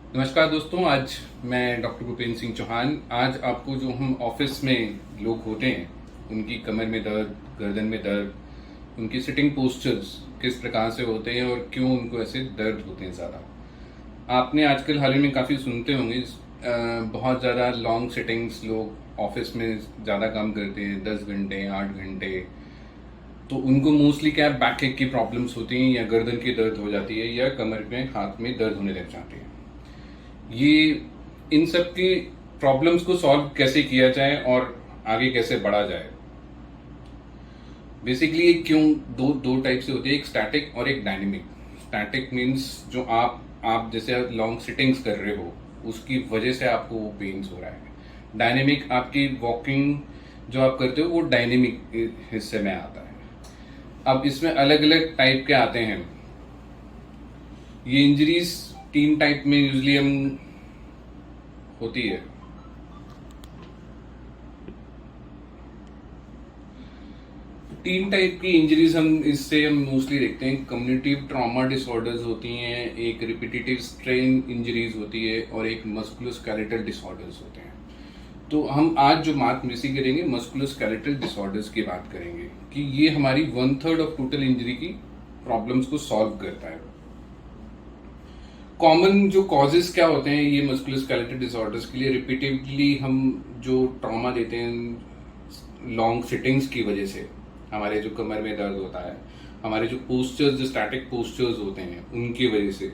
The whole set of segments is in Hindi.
नमस्कार दोस्तों, आज मैं डॉक्टर भूपेंद्र सिंह चौहान। आज आपको जो हम ऑफिस में लोग होते हैं उनकी कमर में दर्द, गर्दन में दर्द, उनकी सिटिंग पोस्चर्स किस प्रकार से होते हैं और क्यों उनको ऐसे दर्द होते हैं ज़्यादा। आपने आजकल हाल ही में काफ़ी सुनते होंगे बहुत ज़्यादा लॉन्ग सिटिंग्स, लोग ऑफिस में ज़्यादा काम करते हैं 10 घंटे 8 घंटे, तो उनको मोस्टली क्या बैक एक की प्रॉब्लम्स होती हैं या गर्दन की दर्द हो जाती है या कमर में हाथ में दर्द होने लग जाते हैं। ये इन सब की प्रॉब्लम्स को सॉल्व कैसे किया जाए और आगे कैसे बढ़ा जाए। बेसिकली ये क्यों दो दो टाइप से होती है, एक स्टैटिक और एक डायनेमिक। स्टैटिक मींस जो आप जैसे लॉन्ग सिटिंग्स कर रहे हो उसकी वजह से आपको वो पेन्स हो रहा है। डायनेमिक आपकी वॉकिंग जो आप करते हो वो डायनेमिक हिस्से में आता है। अब इसमें अलग अलग टाइप के आते हैं। ये इंजरीज 3 टाइप में यूजली हम होती है। तीन टाइप की इंजरीज हम मोस्टली देखते हैं। कम्युनिटिव ट्रॉमा डिसऑर्डर्स होती हैं, एक रिपीटेटिव स्ट्रेन इंजरीज होती है और एक मस्कुलोस्केलेटल डिसऑर्डर्स होते हैं। तो हम आज जो बात बेसिक करेंगे मस्कुलोस्केलेटल डिसऑर्डर्स की बात करेंगे कि ये हमारी 1/3 ऑफ टोटल इंजरी की प्रॉब्लम्स को सॉल्व करता है। कॉमन जो कॉजेज क्या होते हैं ये मस्कुलोस्केलेटल डिसऑर्डर्स के लिए, रिपीटेडली हम जो ट्रॉमा देते हैं लॉन्ग सिटिंग्स की वजह से, हमारे जो कमर में दर्द होता है, हमारे जो पोस्चर्स, जो स्टैटिक पोस्चर्स होते हैं उनकी वजह से,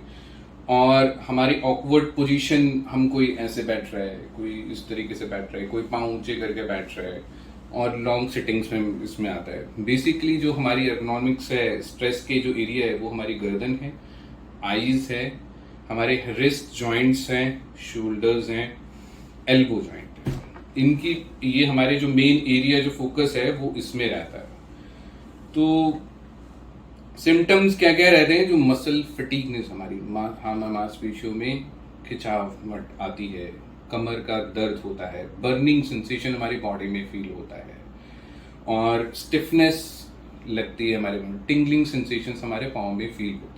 और हमारी ऑकवर्ड पोजीशन, हम कोई ऐसे बैठ रहा है, कोई इस तरीके से बैठ रहा है, कोई पाँव ऊंचे करके बैठ रहा है, और लॉन्ग सिटिंग्स में इसमें आता है। बेसिकली जो हमारी एर्गोनॉमिक्स है, स्ट्रेस के जो एरिया है वो हमारी गर्दन है, आईज है, हमारे रिस्ट जॉइंट्स हैं, शोल्डर्स हैं, एल्बो जॉइंट है। इनकी ये हमारे जो मेन एरिया जो फोकस है वो इसमें रहता है। तो सिम्टम्स क्या क्या रहते हैं? जो मसल फटीगनेस, हमारी मांसपेशियों में खिंचावट आती है, कमर का दर्द होता है, बर्निंग सेंसेशन हमारी बॉडी में फील होता है, और स्टिफनेस लगती है हमारे, टिंगलिंग सेंसेशंस हमारे पाँव में फील होते हैं।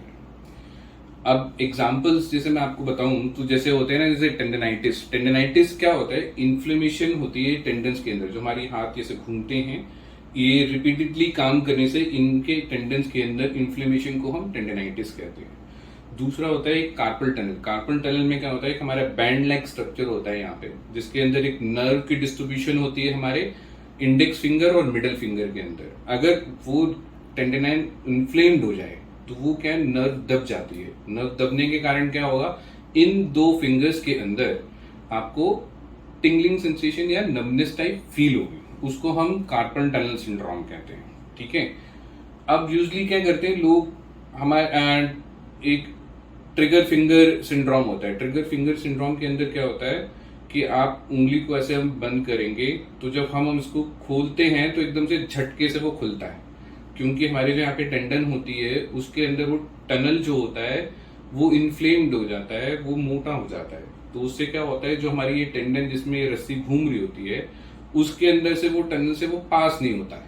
अब एग्जांपल्स जैसे मैं आपको बताऊं तो जैसे होते हैं ना, जैसे टेंडनाइटिस। टेंडनाइटिस क्या होता है? इन्फ्लेमेशन होती है टेंडन्स के अंदर, जो हमारी हाथ जैसे घूमते हैं, ये रिपीटेडली काम करने से इनके टेंडन्स के अंदर इन्फ्लेमेशन को हम टेंडनाइटिस कहते हैं। दूसरा होता है कार्पल टनल। कार्पल टनल में क्या होता है? हमारा बैंड लाइक स्ट्रक्चर होता है यहाँ पे, जिसके अंदर एक नर्व की डिस्ट्रीब्यूशन होती है हमारे इंडेक्स फिंगर और मिडल फिंगर के अंदर। अगर वो टेंडनाइन इन्फ्लेम्ड हो जाए तो वो क्या है, नर्व दब जाती है। नर्व दबने के कारण क्या होगा, इन दो फिंगर्स के अंदर आपको टिंगलिंग सेंसेशन या नमनेस टाइप फील होगी, उसको हम कार्पल टनल सिंड्रोम कहते हैं। ठीक है। अब यूजली क्या करते हैं लोग, हमारे एक ट्रिगर फिंगर सिंड्रोम होता है। ट्रिगर फिंगर सिंड्रोम के अंदर क्या होता है कि आप उंगली को ऐसे हम बंद करेंगे तो जब हम इसको खोलते हैं तो एकदम से झटके से वो खुलता है, क्योंकि हमारे जो यहाँ पे टेंडन होती है उसके अंदर वो टनल जो होता है वो इन्फ्लेम्ड हो जाता है, वो मोटा हो जाता है। तो उससे क्या होता है, जो हमारी ये टेंडन जिसमें ये रस्सी घूम रही होती है उसके अंदर से वो टनल से वो पास नहीं होता है।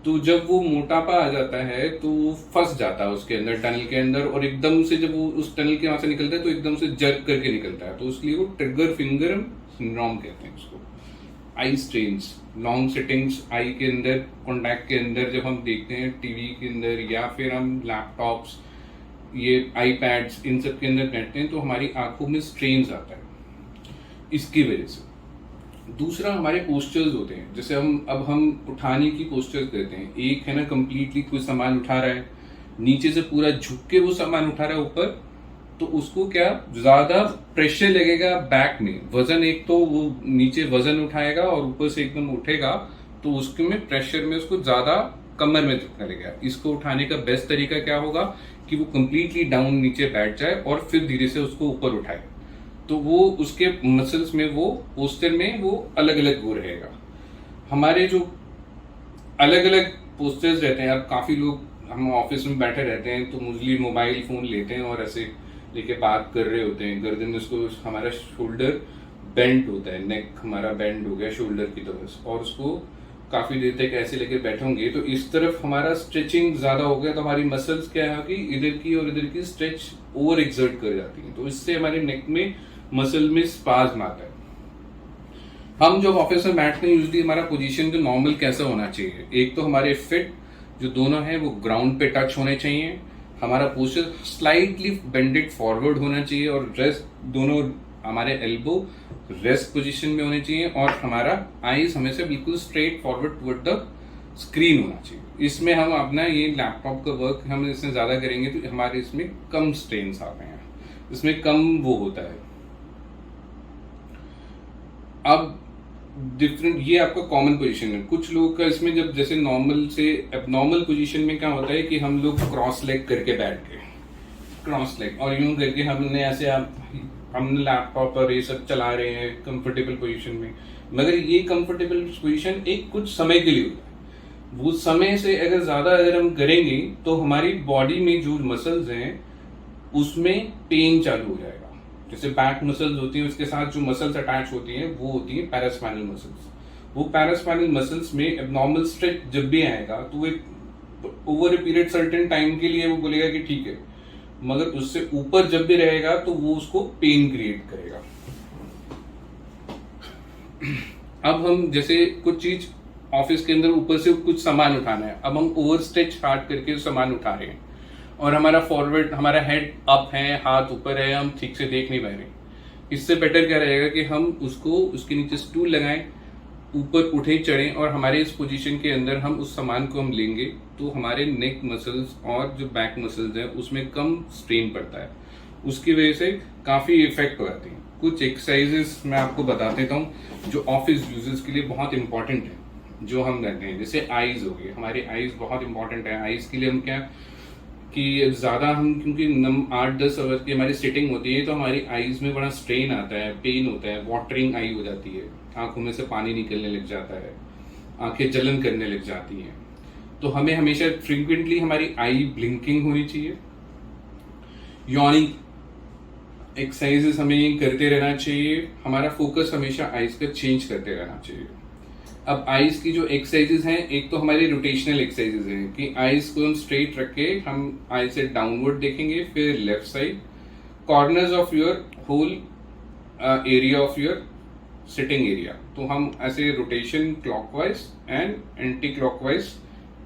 तो जब वो मोटापा आ जाता है तो वो फंस जाता है उसके अंदर, टनल के अंदर, और एकदम से जब वो उस टनल के वहां से निकलता है तो एकदम से जर्क करके निकलता है। तो इसलिए वो ट्रिगर फिंगर सिंड्रोम कहते हैं उसको। आई स्ट्रेन्स, लॉन्ग सिटिंग्स आई के अंदर, कॉन्टैक्ट के अंदर जब हम देखते हैं टीवी के अंदर या फिर हम लैपटॉप्स, ये आईपैड्स, इन सब के अंदर बैठते हैं तो हमारी आंखों में स्ट्रेन्स आता है इसकी वजह से। दूसरा हमारे पोस्चर्स होते हैं, जैसे हम उठाने की पोस्चर्स करते हैं। एक है ना, कंप्लीटली कोई सामान उठा रहा है, नीचे से पूरा झुक के वो सामान उठा रहा है ऊपर, तो उसको क्या ज्यादा प्रेशर लगेगा बैक में, वजन, एक तो वो नीचे वजन उठाएगा और ऊपर से एकदम उठेगा तो उसके में प्रेशर में उसको ज्यादा कमर में करेगा। इसको उठाने का बेस्ट तरीका क्या होगा कि वो कंप्लीटली डाउन नीचे बैठ जाए और फिर धीरे से उसको ऊपर उठाए, तो वो उसके मसल्स में, वो पोस्चर में वो अलग अलग वो रहेगा। हमारे जो अलग अलग पोस्चर्स रहते हैं, अब काफी लोग, हम ऑफिस में बैठे रहते हैं तो मोस्टली मोबाइल फोन लेते हैं और ऐसे लेके बात कर रहे होते हैं। गर्दन में उसको, हमारा शोल्डर बेंड होता है, नेक हमारा बेंड हो गया शोल्डर की तरफ, और उसको काफी देर तक ऐसे लेकर बैठोगे तो इस तरफ हमारा स्ट्रेचिंग ज्यादा हो गया, तो हमारी मसल्स क्या है कि इधर की और इधर की स्ट्रेच ओवर एक्सर्ट कर जाती है, तो इससे हमारे नेक में मसल में स्पाज्म आता है। हम जब ऑफिस में बैठते हैं यूजली हमारा पोजीशन जो नॉर्मल कैसा होना चाहिए, एक तो हमारे फिट जो दोनों हैं वो ग्राउंड पे टच होने चाहिए, हमारा पोस्चर स्लाइटली बेंडेड फॉरवर्ड होना चाहिए और रेस्ट दोनों हमारे एल्बो रेस्ट पोजीशन में होने चाहिए और हमारा आईज हमेशा बिल्कुल straight forward toward the screen होना चाहिए। इसमें हम अपना ये लैपटॉप का वर्क हम इसमें ज्यादा करेंगे तो हमारे इसमें कम स्ट्रेन्स आते हैं, इसमें कम वो होता है। अब डिफरेंट ये आपका कॉमन पोजीशन है। कुछ लोगों का इसमें जब जैसे नॉर्मल से एबनॉर्मल पोजीशन में क्या होता है कि हम लोग क्रॉस लेग करके बैठ गए, क्रॉस लेग और यूं करके हमने ऐसे हम लैपटॉप और ये सब चला रहे हैं कंफर्टेबल पोजीशन में, मगर ये कंफर्टेबल पोजीशन एक कुछ समय के लिए होता है। वो समय से अगर हम करेंगे तो हमारी बॉडी में जो मसल्स हैं उसमें पेन चालू हो जाएगा। जैसे बैक मसल्स होती हैं उसके साथ जो मसल्स अटैच होती हैं वो होती है पैरास्पाइनल मसल्स। वो पैरास्पाइनल मसल्स में एबनॉर्मल स्ट्रेच जब भी आएगा तो वो over a period certain time के लिए वो बोलेगा कि ठीक है, मगर उससे ऊपर जब भी रहेगा तो वो उसको पेन क्रिएट करेगा। अब हम जैसे कुछ चीज ऑफिस के अंदर ऊपर से कुछ सामान उठाना है, अब हम ओवर स्ट्रेच हार्ड करके सामान उठा रहे हैं और हमारा फॉरवर्ड हमारा हेड अप है, हाथ ऊपर है, हम ठीक से देख नहीं पा रहे। इससे बेटर क्या रहेगा कि हम उसको उसके नीचे स्टूल लगाएं, ऊपर उठे चढ़े और हमारे इस पोजीशन के अंदर हम उस सामान को हम लेंगे तो हमारे नेक मसल्स और जो बैक मसल्स हैं उसमें कम स्ट्रेन पड़ता है, उसकी वजह से काफ़ी इफेक्ट हो जाती है। कुछ एक्सरसाइजेस मैं आपको बता देता हूँ जो ऑफिस यूजर्स के लिए बहुत इंपॉर्टेंट है, जो हम करते हैं। जैसे आईज हो गई, हमारी आईज बहुत इंपॉर्टेंट है। आईज के लिए हम क्या कि ज़्यादा हम क्योंकि 8-10 आवर की हमारी सिटिंग होती है तो हमारी आईज में बड़ा स्ट्रेन आता है, पेन होता है, वाटरिंग आई हो जाती है, आंखों में से पानी निकलने लग जाता है, आंखें जलन करने लग जाती हैं। तो हमें हमेशा फ्रीक्वेंटली हमारी आई ब्लिंकिंग होनी चाहिए। यॉर्निंग एक्सरसाइजेस हमें करते रहना चाहिए, हमारा फोकस हमेशा आईज का चेंज करते रहना चाहिए। अब आईज की जो एक्सरसाइजेस हैं, एक तो हमारी रोटेशनल एक्सरसाइजेस हैं कि आईज को हम स्ट्रेट रख के हम आई से डाउनवर्ड देखेंगे, फिर left side corners of your whole area of your sitting area, तो हम ऐसे rotation clockwise and anti clockwise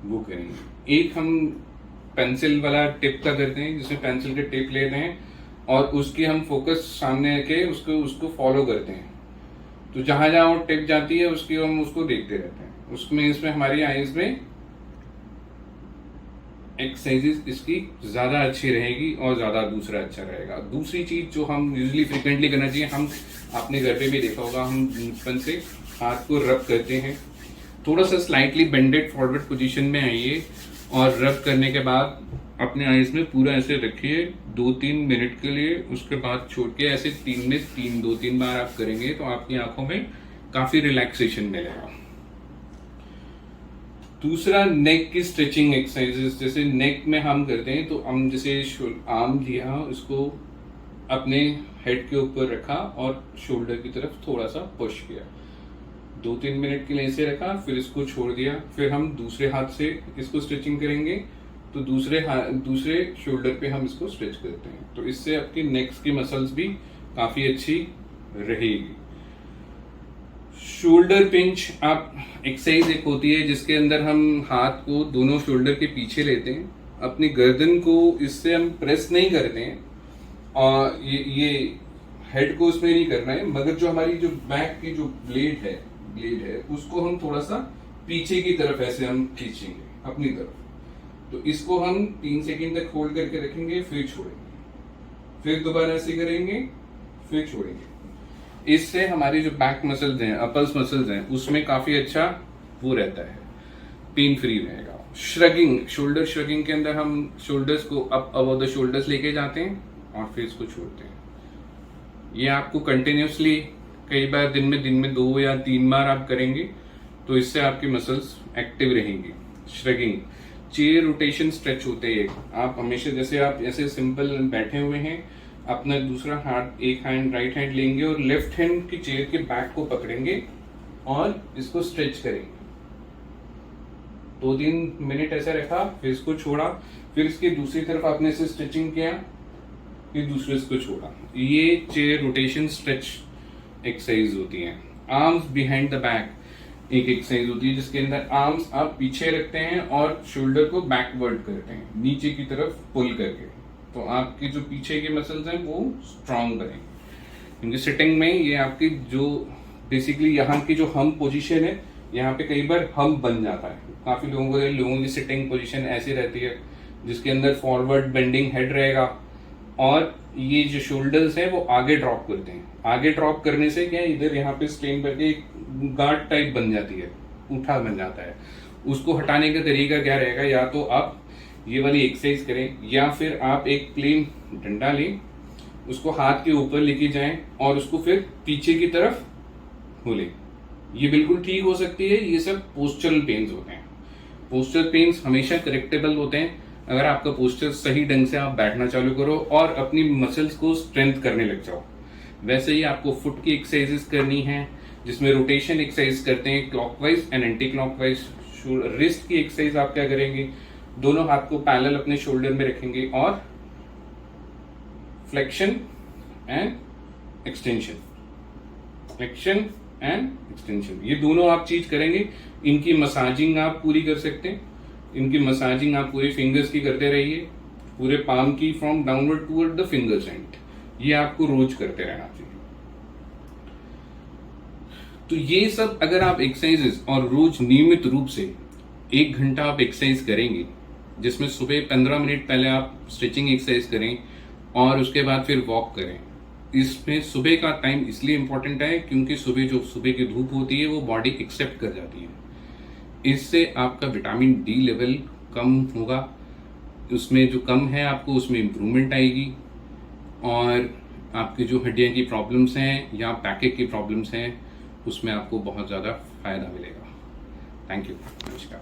वो करेंगे। एक हम पेंसिल वाला टिप का करते हैं जिसमें पेंसिल के टिप लेते हैं और उसकी हम फोकस सामने रखे उसको फॉलो करते हैं, तो जहां जहां वो टिप जाती है उसकी हम उसको देखते रहते हैं। उसमें इसमें हमारी आईज में एक्सरसाइजेस इसकी ज्यादा अच्छी रहेगी और ज्यादा दूसरा अच्छा रहेगा। दूसरी चीज जो हम यूजुअली फ्रिक्वेंटली करना चाहिए, हम अपने घर पे भी देखा होगा, हम बचपन से हाथ को रब करते हैं, थोड़ा सा स्लाइटली बेंडेड फॉरवर्ड पोजीशन में आइए और रब करने के बाद अपने आईज में पूरा ऐसे रखिए 2-3 मिनट के लिए, उसके बाद छोड़ के ऐसे 2-3 बार आप करेंगे तो आपकी आंखों में काफी रिलैक्सेशन मिलेगा। दूसरा नेक की स्ट्रेचिंग एक्सरसाइजेस, जैसे नेक में हम करते हैं तो हम जैसे आर्म लिया, उसको अपने हेड के ऊपर रखा और शोल्डर की तरफ थोड़ा सा पुश किया, 2-3 मिनट के लिए ऐसे रखा, फिर इसको छोड़ दिया, फिर हम दूसरे हाथ से इसको स्ट्रेचिंग करेंगे तो दूसरे शोल्डर पे हम इसको स्ट्रेच करते हैं, तो इससे आपकी नेक्स की मसल्स भी काफी अच्छी रहेगी। शोल्डर पिंच आप एक्सरसाइज एक होती है जिसके अंदर हम हाथ को दोनों शोल्डर के पीछे लेते हैं, अपनी गर्दन को इससे हम प्रेस नहीं करते हैं और ये हेड को उसमें नहीं करना है, मगर जो हमारी जो बैक की जो ब्लेड है उसको हम थोड़ा सा पीछे की तरफ ऐसे हम खींचेंगे अपनी तरफ, तो इसको हम 3 सेकंड तक होल्ड करके रखेंगे, फिर छोड़ेंगे, फिर दोबारा ऐसे करेंगे, फिर छोड़ेंगे। इससे हमारी जो बैक मसल्स हैं, अपर्स मसल्स हैं, उसमें काफी अच्छा वो रहता है, पेन फ्री रहेगा। श्रगिंग, शोल्डर श्रगिंग के अंदर हम शोल्डर्स को अप अबव द शोल्डर्स लेके जाते हैं और फिर इसको छोड़ते हैं। ये आपको कंटिन्यूसली कई बार दिन में 2 या 3 बार आप करेंगे तो इससे आपकी मसल्स एक्टिव रहेंगी। श्रगिंग, चेयर रोटेशन स्ट्रेच होते हैं, आप हमेशा जैसे आप ऐसे सिंपल बैठे हुए हैं, अपना दूसरा हाथ एक हैंड राइट हैंड लेंगे और लेफ्ट हैंड की चेयर के बैक को पकड़ेंगे और इसको स्ट्रेच करेंगे। 2-3 मिनट ऐसे रखा, फिर इसको छोड़ा, फिर इसकी दूसरी तरफ आपने इसे स्ट्रेचिंग किया, फिर दूसरे इसको छोड़ा। ये चेयर रोटेशन स्ट्रेच एक्सरसाइज होती है। आर्म्स बिहाइंड द बैक एक एक्सरसाइज होती है जिसके अंदर आर्म्स आप पीछे रखते हैं और शोल्डर को बैकवर्ड करते हैं, नीचे की तरफ पुल करके, तो आपके जो पीछे के मसल्स हैं वो स्ट्रांग बनेंगे। क्योंकि सिटिंग में ये आपकी जो बेसिकली यहाँ की जो हम पोजीशन है, यहाँ पे कई बार हम बन जाता है। काफी लोगों की सिटिंग पोजीशन ऐसी रहती है जिसके अंदर फॉरवर्ड बेंडिंग हेड रहेगा और ये जो शोल्डर्स है वो आगे ड्रॉप करते हैं। आगे ड्रॉप करने से क्या है, इधर यहाँ पे स्ट्रेन करके एक गार्ड टाइप बन जाती है, उठा बन जाता है। उसको हटाने का तरीका क्या रहेगा, या तो आप ये वाली एक्सरसाइज करें या फिर आप एक प्लेन डंडा लें, उसको हाथ के ऊपर लेके जाएं और उसको फिर पीछे की तरफ खोलें। ये बिल्कुल ठीक हो सकती है। ये सब पोस्चरल पेन्स होते हैं। पोस्चरल पेन्स हमेशा करेक्टेबल होते हैं अगर आपका पोस्चर सही ढंग से आप बैठना चालू करो और अपनी मसल्स को स्ट्रेंथ करने लग जाओ। वैसे ही आपको फुट की एक्सरसाइजेस करनी है जिसमें रोटेशन एक्सरसाइज करते हैं clockwise and anti clockwise. Wrist की एक्सरसाइज आप क्या करेंगे, दोनों हाथ को पैरेलल अपने शोल्डर में रखेंगे और flexion and extension, flexion and extension, ये दोनों आप चीज करेंगे। इनकी मसाजिंग आप पूरी कर सकते हैं। इनकी मसाजिंग आप पूरे फिंगर्स की करते रहिए, पूरे पाम की, from downward toward the fingers and. ये आपको रोज करते रहना चाहिए। तो ये सब अगर आप एक्सरसाइजेस और रोज नियमित रूप से 1 घंटा आप एक्सरसाइज करेंगे, जिसमें सुबह 15 मिनट पहले आप स्ट्रेचिंग एक्सरसाइज करें और उसके बाद फिर वॉक करें। इसमें सुबह का टाइम इसलिए इम्पोर्टेंट है क्योंकि सुबह की धूप होती है वो बॉडी एक्सेप्ट कर जाती है। इससे आपका विटामिन डी लेवल कम होगा, उसमें जो कम है आपको उसमें इम्प्रूवमेंट आएगी और आपकी जो हड्डियों की प्रॉब्लम्स हैं या बैक की प्रॉब्लम्स हैं उसमें आपको बहुत ज़्यादा फायदा मिलेगा। थैंक यू, नमस्कार।